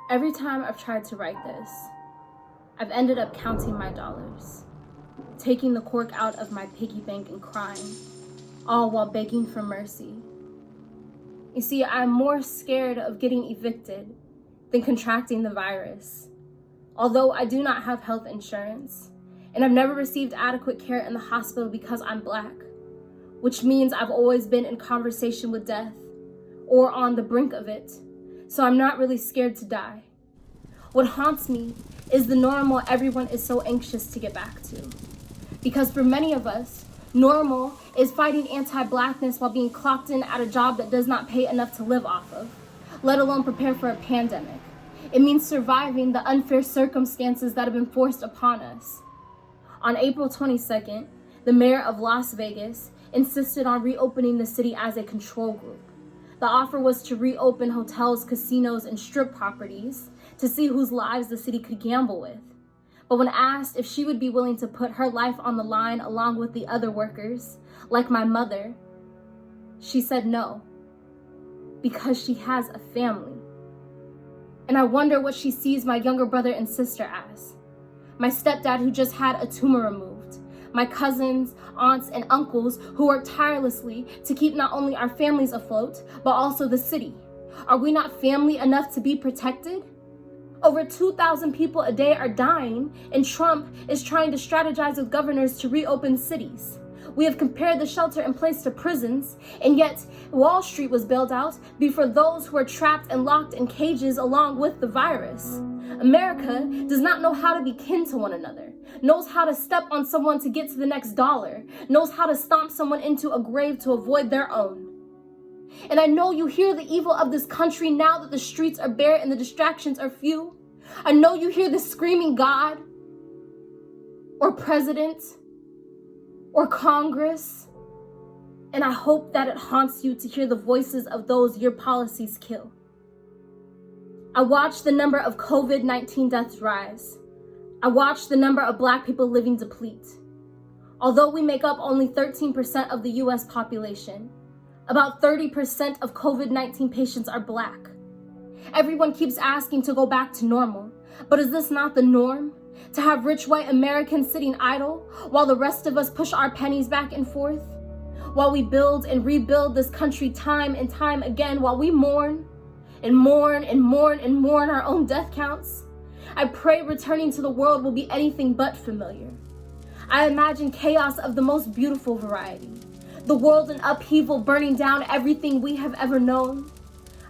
Every time I've tried to write this, I've ended up counting my dollars, taking the cork out of my piggy bank and crying, all while begging for mercy. You see, I'm more scared of getting evicted than contracting the virus. Although I do not have health insurance, and I've never received adequate care in the hospital because I'm Black, which means I've always been in conversation with death or on the brink of it, so I'm not really scared to die. What haunts me is the normal everyone is so anxious to get back to. Because for many of us, normal is fighting anti-Blackness while being clocked in at a job that does not pay enough to live off of, let alone prepare for a pandemic. It means surviving the unfair circumstances that have been forced upon us. On April 22nd, the mayor of Las Vegas insisted on reopening the city as a control group. The offer was to reopen hotels, casinos, and strip properties to see whose lives the city could gamble with. But when asked if she would be willing to put her life on the line along with the other workers, like my mother, she said no, because she has a family. And I wonder what she sees my younger brother and sister as. My stepdad who just had a tumor removed. My cousins, aunts, and uncles who work tirelessly to keep not only our families afloat, but also the city. Are we not family enough to be protected? Over 2,000 people a day are dying, and Trump is trying to strategize with governors to reopen cities. We have compared the shelter in place to prisons, and yet Wall Street was bailed out for those who are trapped and locked in cages along with the virus. America does not know how to be kin to one another, knows how to step on someone to get to the next dollar, knows how to stomp someone into a grave to avoid their own. And I know you hear the evil of this country now that the streets are bare and the distractions are few. I know you hear the screaming God, or president, or Congress. And I hope that it haunts you to hear the voices of those your policies kill. I watched the number of COVID-19 deaths rise. I watched the number of Black people living deplete. Although we make up only 13% of the US population, about 30% of COVID-19 patients are Black. Everyone keeps asking to go back to normal, but is this not the norm? To have rich white Americans sitting idle while the rest of us push our pennies back and forth? While we build and rebuild this country time and time again, while we mourn and mourn and mourn and mourn our own death counts? I pray returning to the world will be anything but familiar. I imagine chaos of the most beautiful variety. The world in upheaval, burning down everything we have ever known.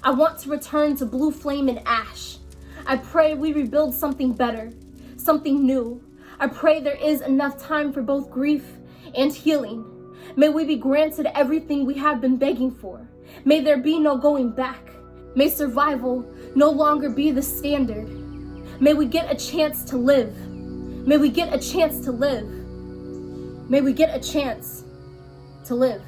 I want to return to blue flame and ash. I pray we rebuild something better, something new. I pray there is enough time for both grief and healing. May we be granted everything we have been begging for. May there be no going back. May survival no longer be the standard. May we get a chance to live. May we get a chance to live. May we get a chance to live.